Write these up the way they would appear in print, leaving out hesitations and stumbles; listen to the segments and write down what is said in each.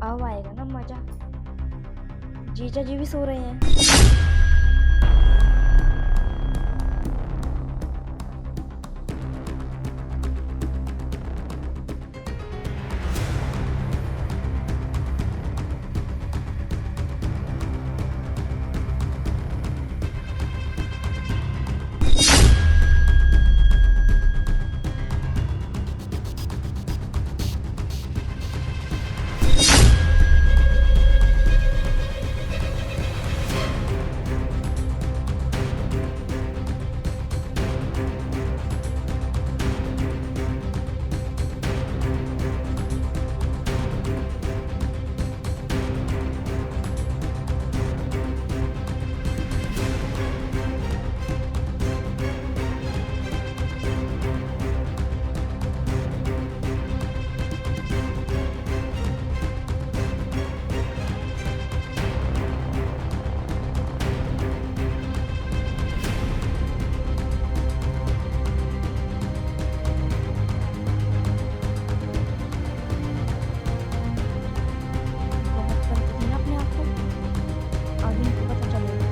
अब आएगा ना मजा। जीजा जी भी सो रहे हैं। बहुत करते थे ना अपने आप को, आगे इनको पता चलेगा।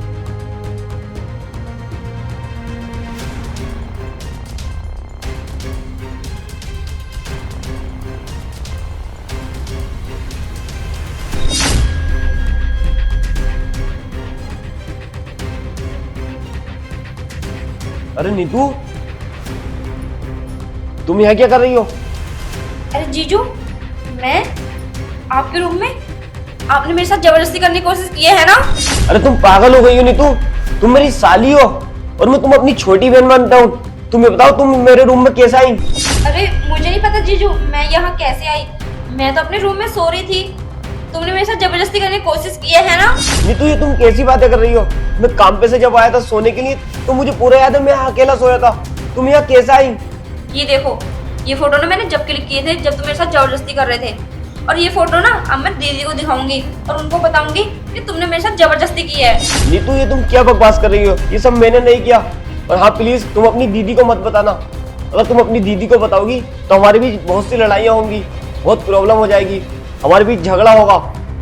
अरे नीतू, तुम यहाँ क्या कर रही हो? अरे जीजू, मैं आपके रूम में, आपने मेरे साथ जबरदस्ती करने की कोशिश की है ना? अरे तुम पागल हो गई हो नीतू, तुम मेरी साली हो और मैं तुम अपनी छोटी बहन मानता हूँ। तुम ये बताओ तुम मेरे रूम में कैसे आई? अरे मुझे नहीं पता जीजू, मैं यहाँ कैसे आई। मैं तो अपने रूम में सो रही थी, तुमने मेरे साथ जबरदस्ती करने की कोशिश की है ना? नीतू ये तुम कैसी बातें कर रही हो? मैं काम पे से जब आया था सोने के लिए तो मुझे पूरा याद है, मैं यहाँ अकेला सोया था। तुम यहाँ कैसे आई? ये देखो, ये फोटो ना मैंने जब क्लिक किए थे जब तुम मेरे साथ जबरदस्ती कर रहे थे, और ये फोटो ना अब मैं दीदी को दिखाऊंगी और उनको बताऊंगी कि तुमने मेरे साथ जबरदस्ती की है। नीतू ये तुम क्या बकवास कर रही हो? ये सब मैंने नहीं किया। और हाँ प्लीज तुम अपनी दीदी को मत बताना। अगर तुम अपनी दीदी को बताओगी तो हमारे बीच बहुत सी लड़ाइयाँ होंगी, बहुत प्रॉब्लम हो जाएगी, हमारे बीच झगड़ा होगा।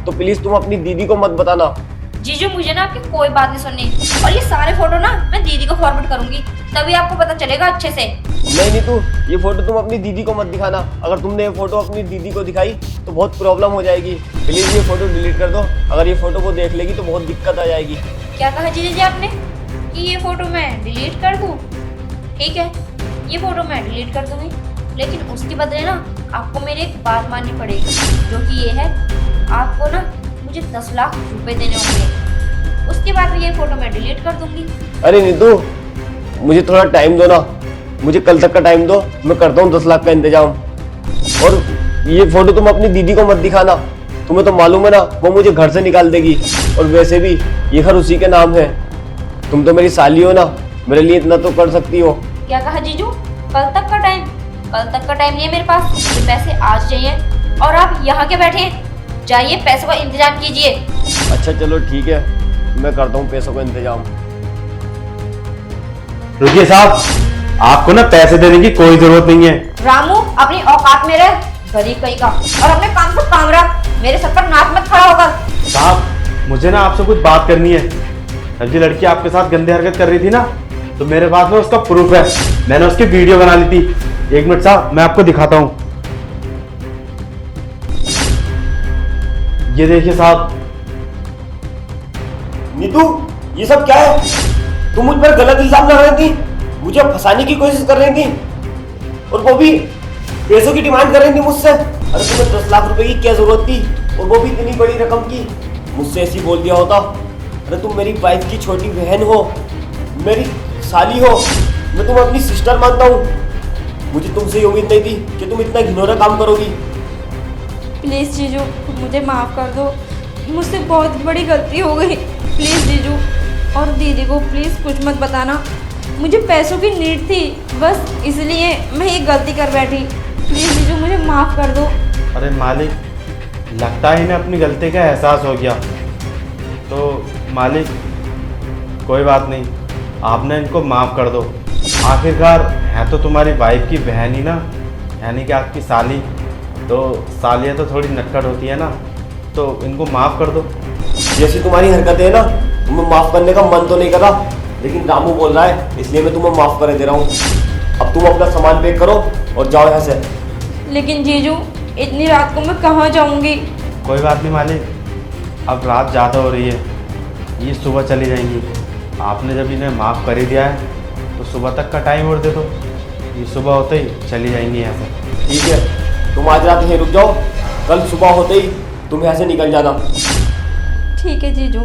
तो प्लीज तुम अपनी दीदी को मत बताना। जीजू मुझे ना आपकी कोई बात नहीं सुननी, और ये सारे फोटो ना मैं दीदी को फॉरवर्ड करूंगी, तभी आपको पता चलेगा अच्छे से। नहीं नीतू, ये फोटो तुम अपनी दीदी को मत दिखाना। अगर तुमने ये फोटो अपनी दीदी को दिखाई तो बहुत प्रॉब्लम हो जाएगी। प्लीज ये फोटो डिलीट कर दो। अगर ये फोटो वो देख लेगी तो बहुत दिक्कत आ जाएगी। क्या कहा जीजा जी आपने कि ये फोटो मैं डिलीट कर दूं? ठीक है, ये फोटो मैं डिलीट कर दूंगी, लेकिन उसके बदले ना आपको मेरी एक बात माननी पड़ेगी, जो कि ये है, आपको ना मुझे 10 लाख रुपए देने होंगे। उसके बाद ये फोटो मैं डिलीट कर दूंगी। अरे नीतू, मुझे थोड़ा टाइम दो ना, मुझे कल तक का टाइम दो, मैं करता हूँ 10 लाख का इंतजाम। और ये फोटो तुम अपनी दीदी को मत दिखाना, तुम्हें तो मालूम है ना वो मुझे घर से निकाल देगी। और वैसे भी ये घर उसी के नाम है। तुम तो मेरी साली हो ना, मेरे लिए इतना तो कर सकती हो। क्या कहा जीजू? कल तक का टाइम? कल तक का टाइम नहीं है मेरे पास, मुझे पैसे आज चाहिए। और आप यहाँ के बैठे हैं, जाइए पैसों का इंतजाम कीजिए। अच्छा चलो ठीक है, मैं करता हूँ पैसों का इंतजाम। रुकिए साहब, आपको ना पैसे देने की कोई जरूरत नहीं है। रामू अपनी औकात में रह, गरीब कहीं का, और अपने काम से काम रख, मेरे सर पर नाक मत खड़ा होकर। साहब मुझे ना आपसे कुछ बात करनी है। जब ये लड़की आपके साथ गंदी हरकत कर रही थी ना, तो मेरे पास में उसका प्रूफ है, मैंने उसकी वीडियो बना ली थी। 1 मिनट साहब, मैं आपको दिखाता हूँ। ये देखिए साहब। नीतू ये सब क्या है? तुम मुझ पर गलत इल्जाम लगा रही थी, मुझे फंसाने की कोशिश कर रही थी, और वो भी पैसों की डिमांड कर रही थी मुझसे। अरे तुम्हें 10 लाख रुपए की क्या जरूरत थी, और वो भी इतनी बड़ी रकम की? मुझसे ऐसी बोल दिया होता। अरे तुम मेरी वाइफ की छोटी बहन हो, मेरी साली हो, मैं तुम्हें अपनी सिस्टर मानता हूँ। मुझे तुमसे ये उम्मीद नहीं थी कि तुम इतना घिनौना काम करोगी। प्लीज जीजू मुझे माफ कर दो, मुझसे बहुत बड़ी गलती हो गई। प्लीज जीजू, और दीदी को प्लीज कुछ मत बताना, मुझे पैसों की नीड थी, बस इसलिए मैं ये गलती कर बैठी। प्लीज जीजू मुझे माफ कर दो। अरे मालिक, लगता है इन्हें अपनी गलती का एहसास हो गया। तो मालिक कोई बात नहीं, आपने इनको माफ़ कर दो। आखिरकार है तो तुम्हारी वाइफ की बहन ही ना, यानी कि आपकी साली। तो सालियाँ तो थोड़ी नटखट होती है ना, तो इनको माफ़ कर दो। जैसी तुम्हारी हरकतें है ना, तुम्हें माफ करने का मन तो नहीं कर रहा, लेकिन रामू बोल रहा है इसलिए मैं तुम्हें माफ कर दे रहा हूँ। अब तुम अपना सामान पैक करो और जाओ यहाँ से। लेकिन जीजू, इतनी रात को मैं कहाँ जाऊंगी? कोई बात नहीं मालिक, अब रात ज़्यादा हो रही है, ये सुबह चली जाएंगी। आपने जब इन्हें माफ़ कर ही दिया है तो सुबह तक का टाइम और दे दो, ये सुबह होते ही चली जाएंगी यहाँ से। ठीक है, तुम आज रात यहीं रुक जाओ, कल सुबह होते ही तुम यहाँ से निकल जाना। ठीक है जीजू।